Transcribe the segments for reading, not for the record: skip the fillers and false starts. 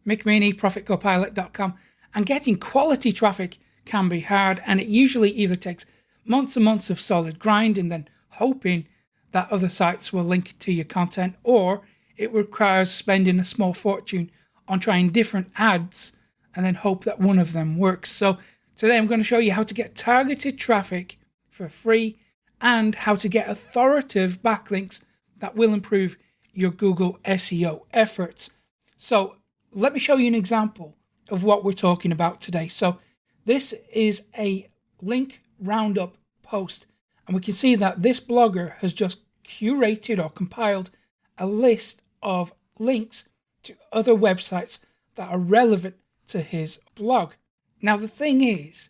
McMeany, ProfitGoPilot.com, and getting quality traffic can be hard, and it usually either takes months and months of solid grind and then hoping that other sites will link to your content, or it requires spending a small fortune on trying different ads and then hope that one of them works. So today I'm going to show you how to get targeted traffic for free and how to get authoritative backlinks that will improve your Google SEO efforts. So let me show you an example of what we're talking about today. So this is a link roundup post, and we can see that this blogger has just curated or compiled a list of links to other websites that are relevant to his blog. Now the thing is,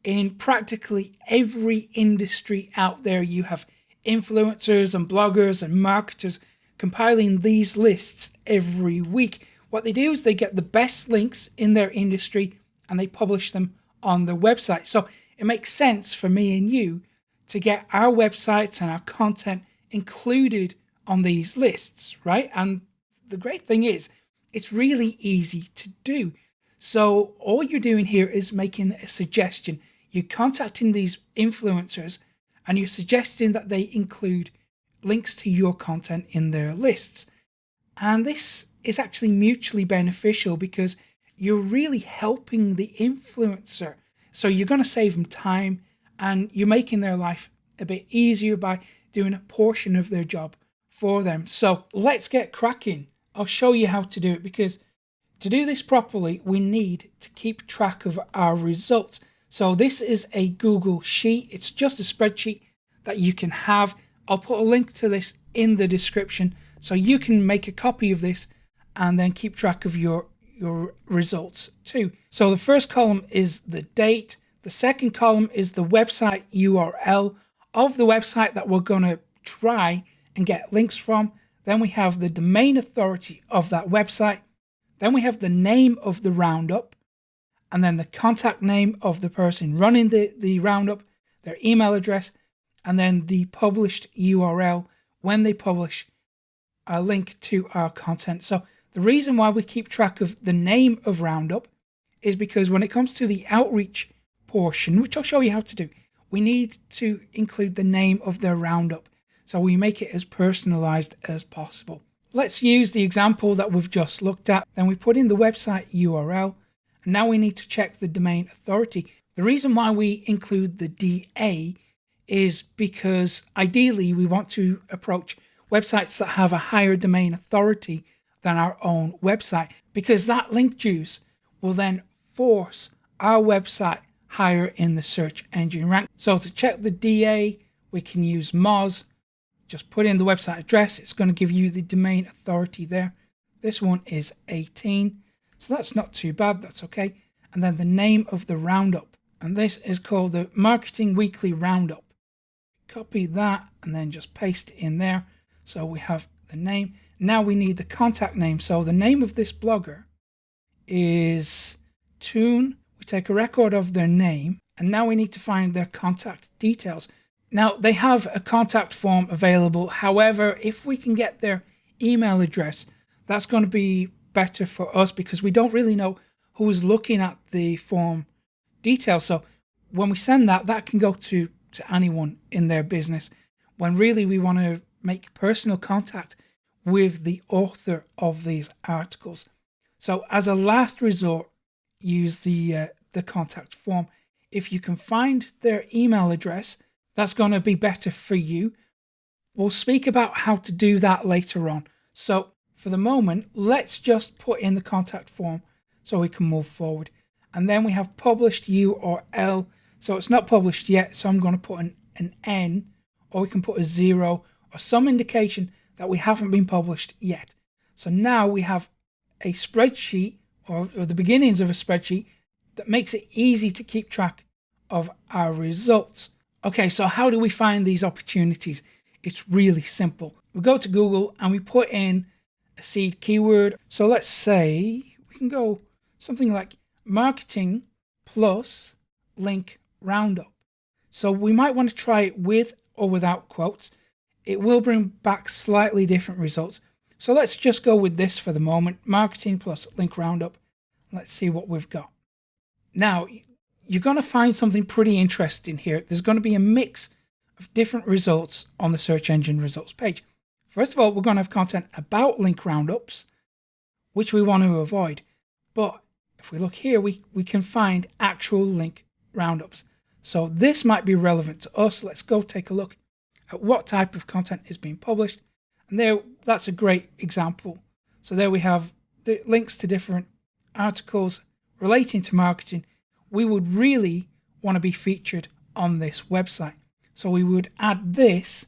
in practically every industry out there, you have influencers and bloggers and marketers compiling these lists every week. What they do is they get the best links in their industry and they publish them on their website. So it makes sense for me and you to get our websites and our content included on these lists, right? And the great thing is, it's really easy to do. So all you're doing here is making a suggestion. You're contacting these influencers and you're suggesting that they include links to your content in their lists. And this is actually mutually beneficial because you're really helping the influencer. So you're going to save them time and you're making their life a bit easier by doing a portion of their job for them. So let's get cracking. I'll show you how to do it, because to do this properly, we need to keep track of our results. So this is a Google Sheet. It's just a spreadsheet that you can have. I'll put a link to this in the description so you can make a copy of this and then keep track of your results too. So the first column is the date. The second column is the website URL of the website that we're going to try and get links from. Then we have the domain authority of that website. Then we have the name of the roundup, and then the contact name of the person running the roundup, their email address, and then the published URL when they publish a link to our content. So the reason why we keep track of the name of Roundup is because when it comes to the outreach portion, which I'll show you how to do, we need to include the name of their roundup. So we make it as personalized as possible. Let's use the example that we've just looked at. Then we put in the website URL, and now we need to check the domain authority. The reason why we include the DA is because ideally we want to approach websites that have a higher domain authority than our own website, because that link juice will then force our website higher in the search engine rank. So to check the DA, we can use Moz. Just put in the website address. It's going to give you the domain authority there. This one is 18. So that's not too bad. That's okay. And then the name of the roundup. And this is called the Marketing Weekly Roundup. Copy that and then just paste it in there. So we have the name. Now we need the contact name. So the name of this blogger is Toon. We take a record of their name, and now we need to find their contact details. Now they have a contact form available. However, if we can get their email address, that's going to be better for us because we don't really know who's looking at the form details. So when we send that, that can go to anyone in their business, when really we want to make personal contact with the author of these articles. So as a last resort, use the contact form. If you can find their email address, that's going to be better for you. We'll speak about how to do that later on. So for the moment, let's just put in the contact form so we can move forward. And then we have published URL. So it's not published yet, so I'm going to put an N, or we can put a 0 or some indication that we haven't been published yet. So now we have a spreadsheet, or the beginnings of a spreadsheet, that makes it easy to keep track of our results. Okay, so how do we find these opportunities? It's really simple. We go to Google and we put in a seed keyword. So let's say we can go something like marketing plus link roundup. So we might want to try it with or without quotes. It will bring back slightly different results. So let's just go with this for the moment, marketing plus link roundup. Let's see what we've got. Now, you're going to find something pretty interesting here. There's going to be a mix of different results on the search engine results page. First of all, we're going to have content about link roundups, which we want to avoid. But if we look here, we can find actual link roundups. So this might be relevant to us. Let's go take a look at what type of content is being published. And there, that's a great example. So there we have the links to different articles relating to marketing. We would really want to be featured on this website. So we would add this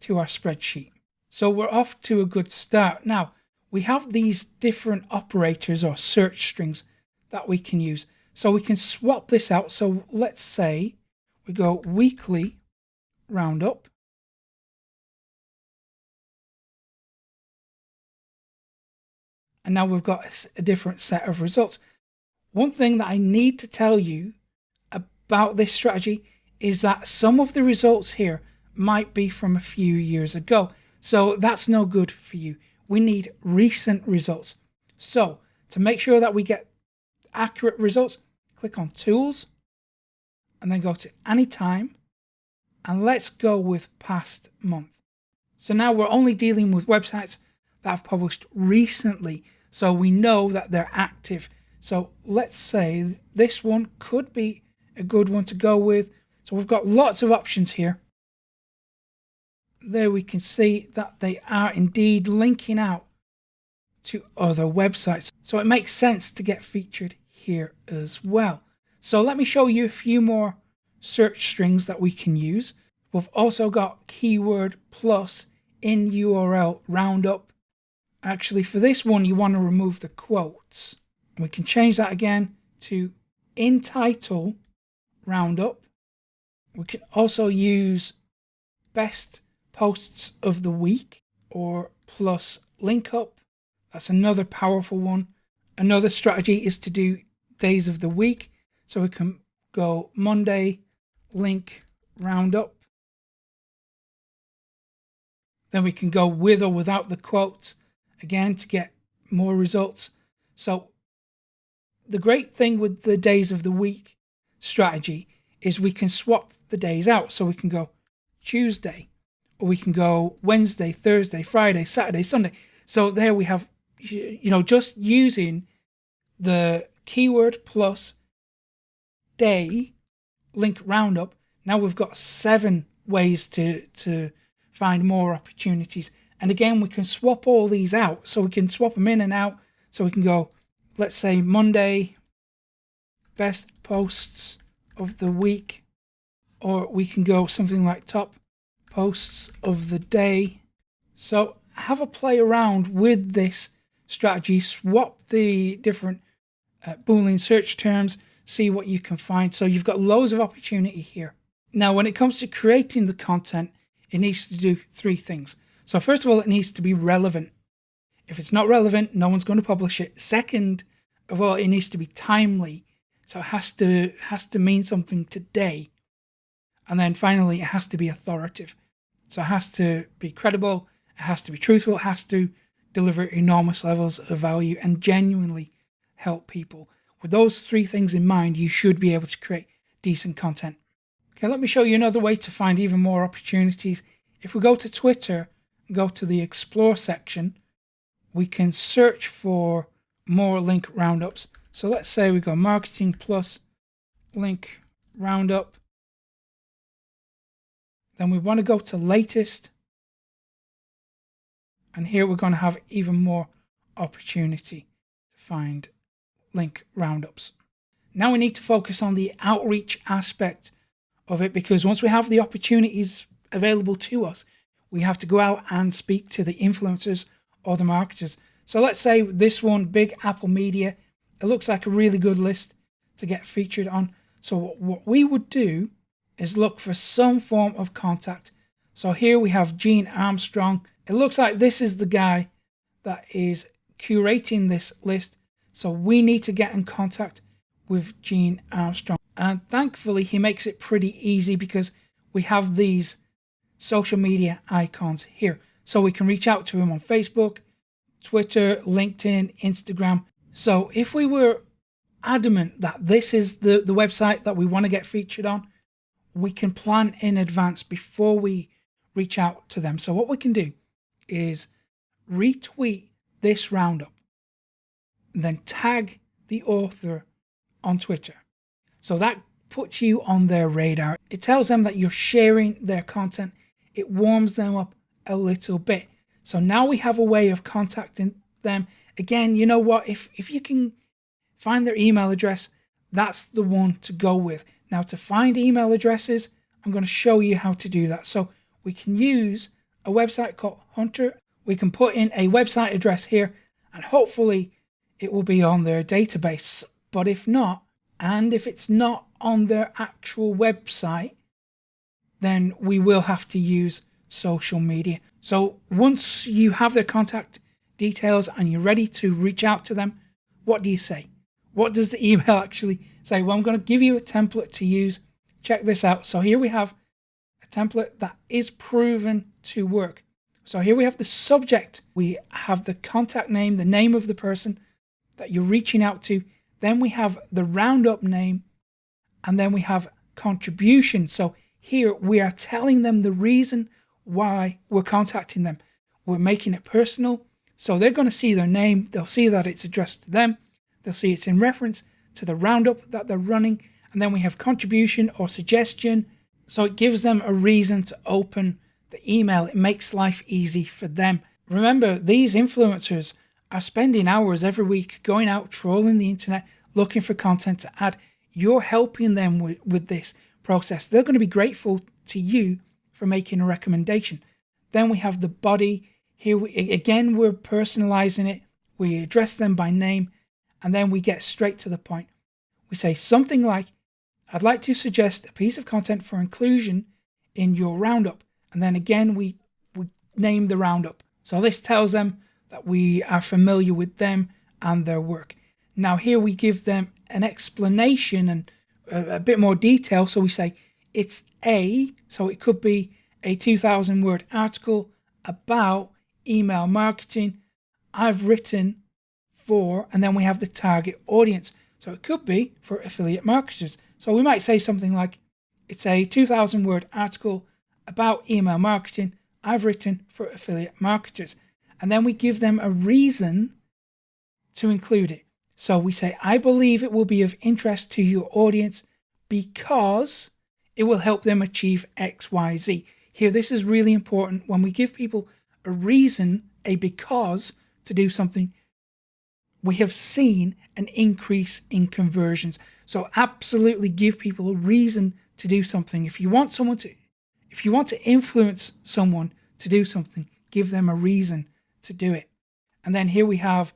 to our spreadsheet. So we're off to a good start. Now, we have these different operators or search strings that we can use. So we can swap this out. So let's say we go weekly roundup. And now we've got a different set of results. One thing that I need to tell you about this strategy is that some of the results here might be from a few years ago. So that's no good for you. We need recent results. So to make sure that we get accurate results, click on Tools and then go to Anytime. And let's go with past month. So now we're only dealing with websites that have published recently. So we know that they're active. So let's say this one could be a good one to go with. So we've got lots of options here. There we can see that they are indeed linking out to other websites. So it makes sense to get featured here as well. So let me show you a few more search strings that we can use. We've also got keyword plus inurl roundup. Actually, for this one, you want to remove the quotes. We can change that again to intitle roundup. We can also use best posts of the week or plus link up. That's another powerful one. Another strategy is to do days of the week. So we can go Monday, link roundup. Then we can go with or without the quotes again to get more results. So the great thing with the days of the week strategy is we can swap the days out. So we can go Tuesday, or we can go Wednesday, Thursday, Friday, Saturday, Sunday. So there we have, just using the keyword plus day link roundup. Now we've got 7 ways to find more opportunities. And again, we can swap all these out. So we can swap them in and out. So we can go, let's say Monday, best posts of the week, or we can go something like top posts of the day. So have a play around with this strategy, swap the different Boolean search terms, see what you can find. So you've got loads of opportunity here. Now, when it comes to creating the content, it needs to do 3 things. So first of all, it needs to be relevant. If it's not relevant, no one's going to publish it. Second of all, it needs to be timely. So it has to mean something today. And then finally, it has to be authoritative. So it has to be credible, it has to be truthful, it has to deliver enormous levels of value and genuinely help people. With those 3 things in mind, you should be able to create decent content. Okay, let me show you another way to find even more opportunities. If we go to Twitter, go to the Explore section, we can search for more link roundups. So let's say we go marketing plus link roundup. Then we want to go to latest. And here we're going to have even more opportunity to find link roundups. Now we need to focus on the outreach aspect of it, because once we have the opportunities available to us, we have to go out and speak to the influencers or the marketers. So let's say this one, Big Apple Media, it looks like a really good list to get featured on. So what we would do is look for some form of contact. So here we have Gene Armstrong. It looks like this is the guy that is curating this list. So we need to get in contact with Gene Armstrong. And thankfully, he makes it pretty easy because we have these social media icons here. So we can reach out to him on Facebook, Twitter, LinkedIn, Instagram. So if we were adamant that this is the website that we want to get featured on, we can plan in advance before we reach out to them. So what we can do is retweet this roundup, then tag the author on Twitter. So that puts you on their radar. It tells them that you're sharing their content. It warms them up a little bit. So now we have a way of contacting them. Again, you know what? If you can find their email address, that's the one to go with. Now, to find email addresses, I'm going to show you how to do that. So we can use a website called Hunter. We can put in a website address here, and hopefully it will be on their database. But if not, and if it's not on their actual website, then we will have to use social media. So once you have their contact details and you're ready to reach out to them, what do you say? What does the email actually say? Well, I'm going to give you a template to use. Check this out. So here we have a template that is proven to work. So here we have the subject. We have the contact name, the name of the person that you're reaching out to. Then we have the roundup name, and then we have contribution. So here we are telling them the reason why we're contacting them. We're making it personal. So they're going to see their name. They'll see that it's addressed to them. They'll see it's in reference to the roundup that they're running. And then we have contribution or suggestion. So it gives them a reason to open the email. It makes life easy for them. Remember, these influencers are spending hours every week going out, trolling the internet, looking for content to add. You're helping them with this process. They're going to be grateful to you for making a recommendation. Then we have the body. Here, we're personalizing it. We address them by name, and then we get straight to the point. We say something like, I'd like to suggest a piece of content for inclusion in your roundup. And then again, we name the roundup. So this tells them that we are familiar with them and their work. Now here we give them an explanation and a bit more detail. So we say it's so it could be a 2,000 word article about email marketing. I've written for, and then we have the target audience. So it could be for affiliate marketers. So we might say something like, it's a 2,000 word article about email marketing. I've written for affiliate marketers. And then we give them a reason to include it. So we say, I believe it will be of interest to your audience because it will help them achieve X, Y, Z. Here, this is really important. When we give people a reason, a because to do something, we have seen an increase in conversions. So absolutely give people a reason to do something. If you want to influence someone to do something, give them a reason to do it. And then here we have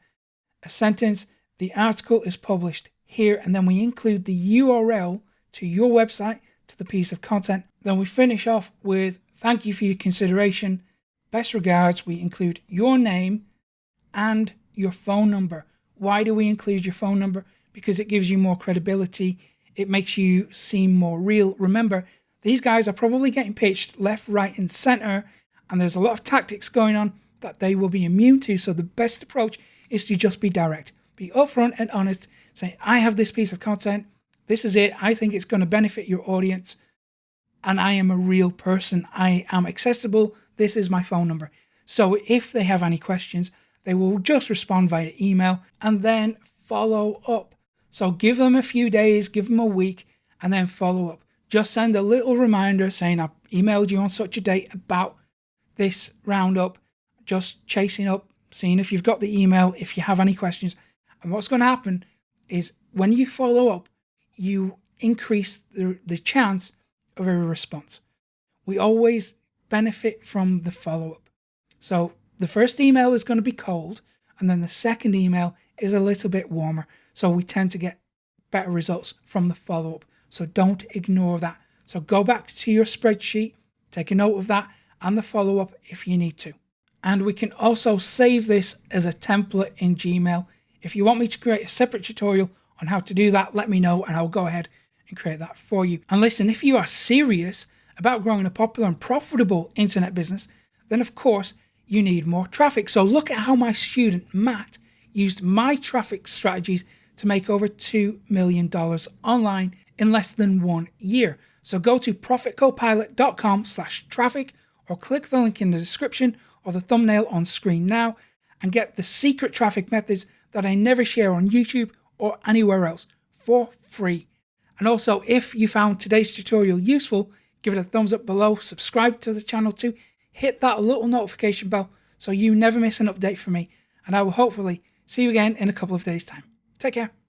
a sentence. The article is published here, and then we include the URL to your website, to the piece of content. Then we finish off with, thank you for your consideration. Best regards. We include your name and your phone number. Why do we include your phone number? Because it gives you more credibility. It makes you seem more real. Remember, these guys are probably getting pitched left, right, and center, and there's a lot of tactics going on that they will be immune to. So the best approach is to just be direct. Be upfront and honest. Say, I have this piece of content. This is it. I think it's going to benefit your audience. And I am a real person. I am accessible. This is my phone number. So if they have any questions, they will just respond via email and then follow up. So give them a few days, give them a week, and then follow up. Just send a little reminder saying, I emailed you on such a date about this roundup. Just chasing up, seeing if you've got the email, if you have any questions. And what's going to happen is when you follow up, you increase the chance of a response. We always benefit from the follow-up. So the first email is going to be cold, and then the second email is a little bit warmer. So we tend to get better results from the follow-up. So don't ignore that. So go back to your spreadsheet, take a note of that and the follow-up if you need to. And we can also save this as a template in Gmail. If you want me to create a separate tutorial on how to do that, let me know and I'll go ahead and create that for you. And listen, if you are serious about growing a popular and profitable internet business, then of course you need more traffic. So look at how my student Matt used my traffic strategies to make over $2 million online in less than 1 year. So go to profitcopilot.com/traffic or click the link in the description or the thumbnail on screen now and get the secret traffic methods that I never share on YouTube or anywhere else for free. And also, if you found today's tutorial useful, give it a thumbs up below, subscribe to the channel too, hit that little notification bell so you never miss an update from me, and I will hopefully see you again in a couple of days' time. Take care.